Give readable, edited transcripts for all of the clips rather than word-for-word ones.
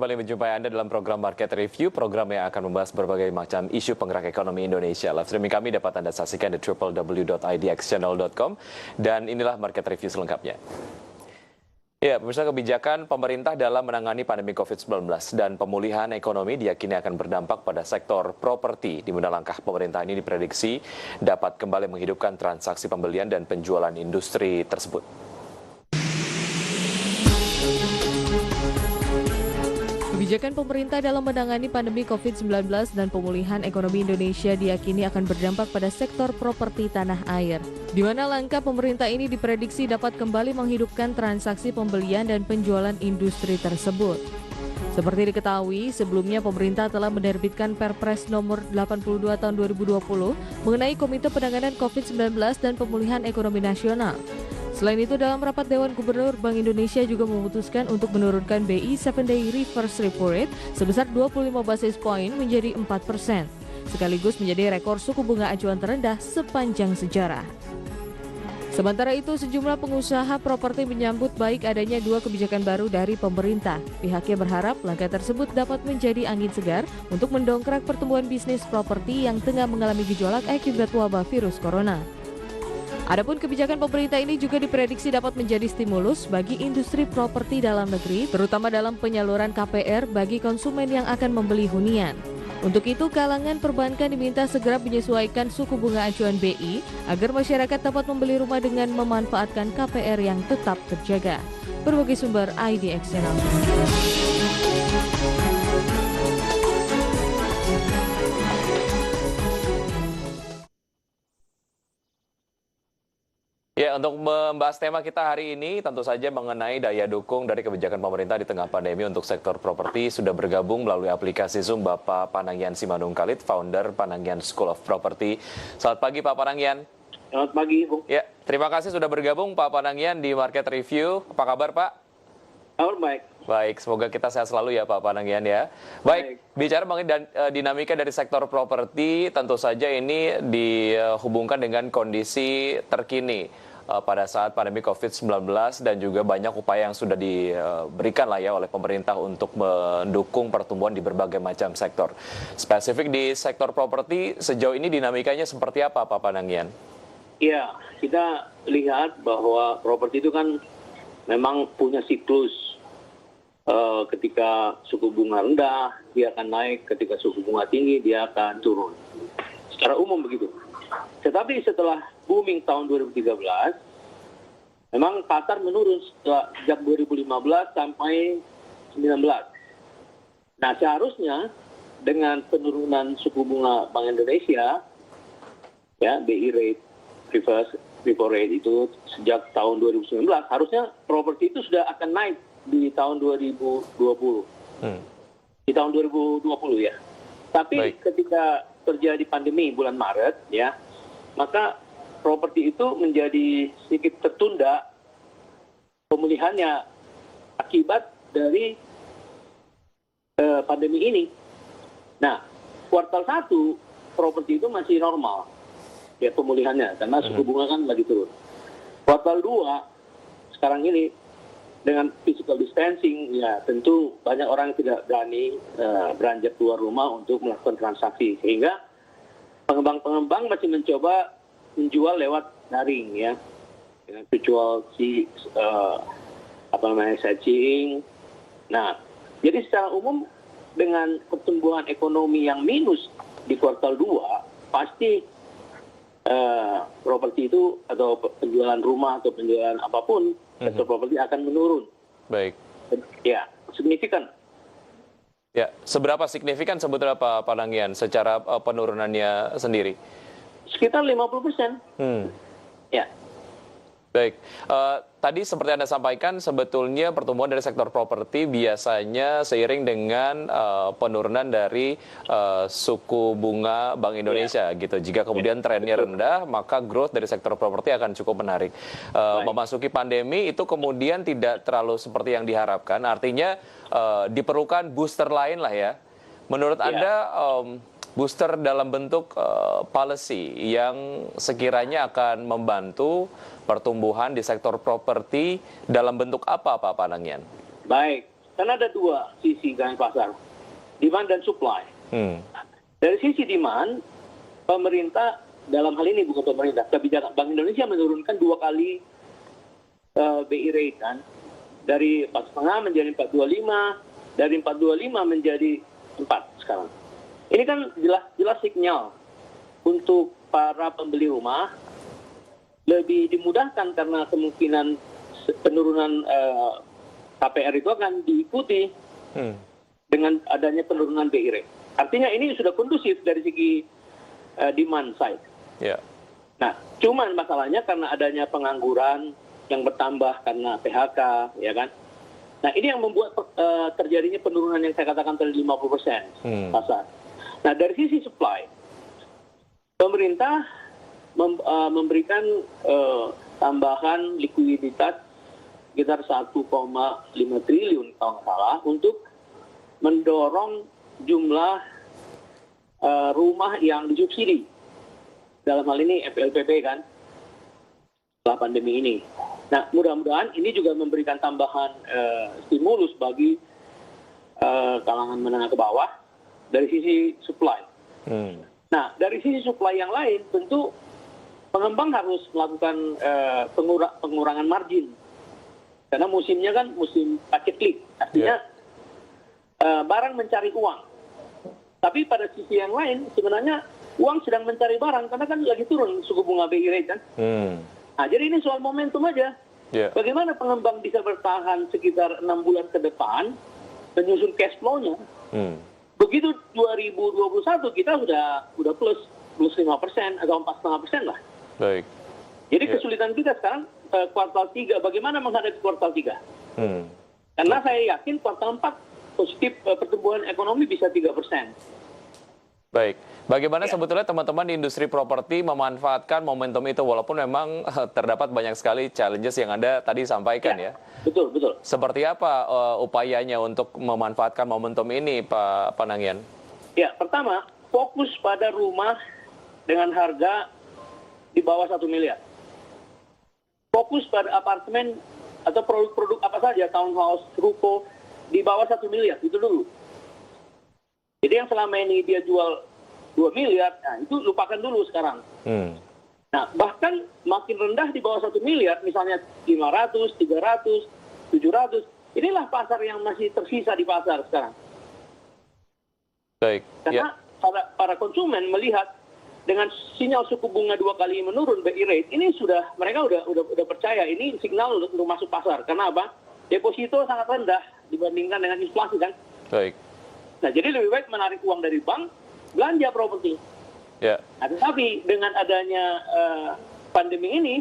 kembali menjumpai Anda dalam program Market Review, program yang akan membahas berbagai macam isu penggerak ekonomi Indonesia. Live streaming kami dapat Anda saksikan di www.idxchannel.com dan inilah Market Review selengkapnya. Ya, pemirsa, kebijakan pemerintah dalam menangani pandemi COVID-19 dan pemulihan ekonomi diyakini akan berdampak pada sektor properti, di mana langkah pemerintah ini diprediksi dapat kembali menghidupkan transaksi pembelian dan penjualan industri tersebut. Kebijakan pemerintah dalam menangani pandemi COVID-19 dan pemulihan ekonomi Indonesia diyakini akan berdampak pada sektor properti tanah air, di mana langkah pemerintah ini diprediksi dapat kembali menghidupkan transaksi pembelian dan penjualan industri tersebut. Seperti diketahui, sebelumnya pemerintah telah menerbitkan Perpres nomor 82 tahun 2020 mengenai Komite Penanganan COVID-19 dan Pemulihan Ekonomi Nasional. Selain itu, dalam rapat Dewan Gubernur, Bank Indonesia juga memutuskan untuk menurunkan BI 7-day reverse repo rate sebesar 25 basis point menjadi 4%, sekaligus menjadi rekor suku bunga acuan terendah sepanjang sejarah. Sementara itu, sejumlah pengusaha properti menyambut baik adanya dua kebijakan baru dari pemerintah. Pihaknya berharap langkah tersebut dapat menjadi angin segar untuk mendongkrak pertumbuhan bisnis properti yang tengah mengalami gejolak akibat wabah virus corona. Adapun kebijakan pemerintah ini juga diprediksi dapat menjadi stimulus bagi industri properti dalam negeri, terutama dalam penyaluran KPR bagi konsumen yang akan membeli hunian. Untuk itu, kalangan perbankan diminta segera menyesuaikan suku bunga acuan BI agar masyarakat dapat membeli rumah dengan memanfaatkan KPR yang tetap terjaga. Berbagai sumber IDX Channel. Ya, untuk membahas tema kita hari ini tentu saja mengenai daya dukung dari kebijakan pemerintah di tengah pandemi untuk sektor properti, sudah bergabung melalui aplikasi Zoom Bapak Panangyan Simanung Khalid, founder Panangyan School of Property. Selamat pagi Pak Panangyan. Selamat pagi, Bung. Ya, terima kasih sudah bergabung Pak Panangyan di Market Review. Apa kabar Pak? Baik. Baik, semoga kita sehat selalu ya Pak Panangyan ya. Baik, bicara mengenai dinamika dari sektor properti, tentu saja ini dihubungkan dengan kondisi terkini pada saat pandemi COVID-19 dan juga banyak upaya yang sudah diberikan lah ya oleh pemerintah untuk mendukung pertumbuhan di berbagai macam sektor. Spesifik di sektor properti, sejauh ini dinamikanya seperti apa Pak Panangyan? Iya, kita lihat bahwa properti itu kan memang punya siklus. Ketika suku bunga rendah, dia akan naik. Ketika suku bunga tinggi, dia akan turun. Secara umum begitu. Tetapi setelah booming tahun 2013, memang pasar menurun sejak 2015 sampai 2019. Nah, seharusnya dengan penurunan suku bunga Bank Indonesia, ya BI rate, reverse repo rate itu sejak tahun 2019, harusnya properti itu sudah akan naik di tahun 2020. Di tahun 2020 ya. Tapi ketika terjadi pandemi bulan Maret ya, maka properti itu menjadi sedikit tertunda pemulihannya akibat dari pandemi ini. Nah, kuartal 1 properti itu masih normal ya pemulihannya karena suku bunga kan lagi turun. Kuartal 2 sekarang ini dengan physical distancing, ya tentu banyak orang yang tidak berani beranjak keluar rumah untuk melakukan transaksi. Sehingga pengembang-pengembang masih mencoba menjual lewat daring ya. Dengan virtual sightseeing. Nah, jadi secara umum dengan pertumbuhan ekonomi yang minus di kuartal 2, pasti properti itu atau penjualan rumah atau penjualan apapun sektor properti akan menurun. Baik. Ya, signifikan. Ya, seberapa signifikan sebetulnya Pak Panangyan secara penurunannya sendiri? Sekitar 50%. Ya. Baik, tadi seperti Anda sampaikan sebetulnya pertumbuhan dari sektor properti biasanya seiring dengan penurunan dari suku bunga Bank Indonesia gitu. Jika kemudian trennya rendah, maka growth dari sektor properti akan cukup menarik. Memasuki pandemi itu kemudian tidak terlalu seperti yang diharapkan, artinya diperlukan booster lain lah ya. Menurut Anda booster dalam bentuk policy yang sekiranya akan membantu pertumbuhan di sektor properti dalam bentuk apa Pak Panangyan? Baik, karena ada dua sisi kan pasar, demand dan supply. Dari sisi demand, pemerintah dalam hal ini bukan pemerintah, kebijakan Bank Indonesia menurunkan 2 kali BI rate kan, dari 4,5 menjadi 4,25, dari 4,25 menjadi 4 sekarang. Ini kan jelas sinyal untuk para pembeli rumah lebih dimudahkan karena kemungkinan penurunan KPR itu akan diikuti dengan adanya penurunan BI rate. Artinya ini sudah kondusif dari segi demand side. Yeah. Nah, cuman masalahnya karena adanya pengangguran yang bertambah karena PHK, ya kan? Nah, ini yang membuat terjadinya penurunan yang saya katakan tadi 50% pasar. Nah, dari sisi supply, pemerintah memberikan tambahan likuiditas sekitar 1,5 triliun kalau nggak salah untuk mendorong jumlah rumah yang disubsidi. Dalam hal ini FLPP kan, setelah pandemi ini. Nah, mudah-mudahan ini juga memberikan tambahan stimulus bagi kalangan menengah ke bawah dari sisi supply. Nah, dari sisi supply yang lain, tentu pengembang harus melakukan pengurangan margin. Karena musimnya kan musim paceklik. Artinya barang mencari uang. Tapi pada sisi yang lain, sebenarnya uang sedang mencari barang. Karena kan lagi turun suku bunga BI rate kan. Nah, jadi ini soal momentum aja. Bagaimana pengembang bisa bertahan sekitar 6 bulan ke depan, menyusun cash flow-nya. Begitu 2021 kita sudah plus 5% atau 4,5% lah. Baik. Jadi kesulitan kita sekarang kuartal 3, bagaimana menghadapi kuartal 3? Karena saya yakin kuartal 4 positif pertumbuhan ekonomi bisa 3%. Baik. Bagaimana sebetulnya teman-teman di industri properti memanfaatkan momentum itu walaupun memang terdapat banyak sekali challenges yang Anda tadi sampaikan ya? Betul. Seperti apa upayanya untuk memanfaatkan momentum ini, Pak Panangian? Ya, pertama, fokus pada rumah dengan harga di bawah 1 miliar. Fokus pada apartemen atau produk-produk apa saja, townhouse, ruko, di bawah 1 miliar, itu dulu. Jadi yang selama ini dia jual 2 miliar, nah itu lupakan dulu sekarang. Nah, bahkan makin rendah di bawah 1 miliar, misalnya 500, 300, 700, inilah pasar yang masih tersisa di pasar sekarang. Baik. Karena para konsumen melihat dengan sinyal suku bunga 2 kali menurun BI rate, ini mereka udah percaya ini signal untuk masuk pasar. Karena apa? Deposito sangat rendah dibandingkan dengan inflasi kan. Baik. Nah, jadi lebih baik menarik uang dari bank, belanja properti. Nah, tetapi dengan adanya pandemi ini,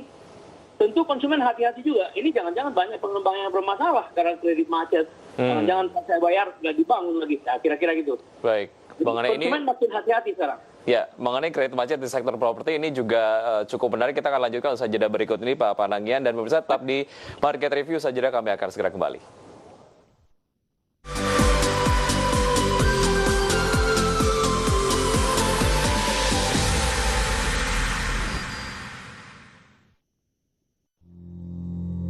tentu konsumen hati-hati juga. Ini jangan-jangan banyak pengembang yang bermasalah karena kredit macet. Jangan-jangan saya bayar nggak dibangun lagi. Nah, kira-kira gitu. Baik. Mengenai konsumen makin hati-hati sekarang. Ya, mengenai kredit macet di sektor properti ini juga cukup menarik. Kita akan lanjutkan usaha jeda berikut ini, Pak Panangian. Dan pemirsa tetap di Market Review, usaha jeda kami akan segera kembali.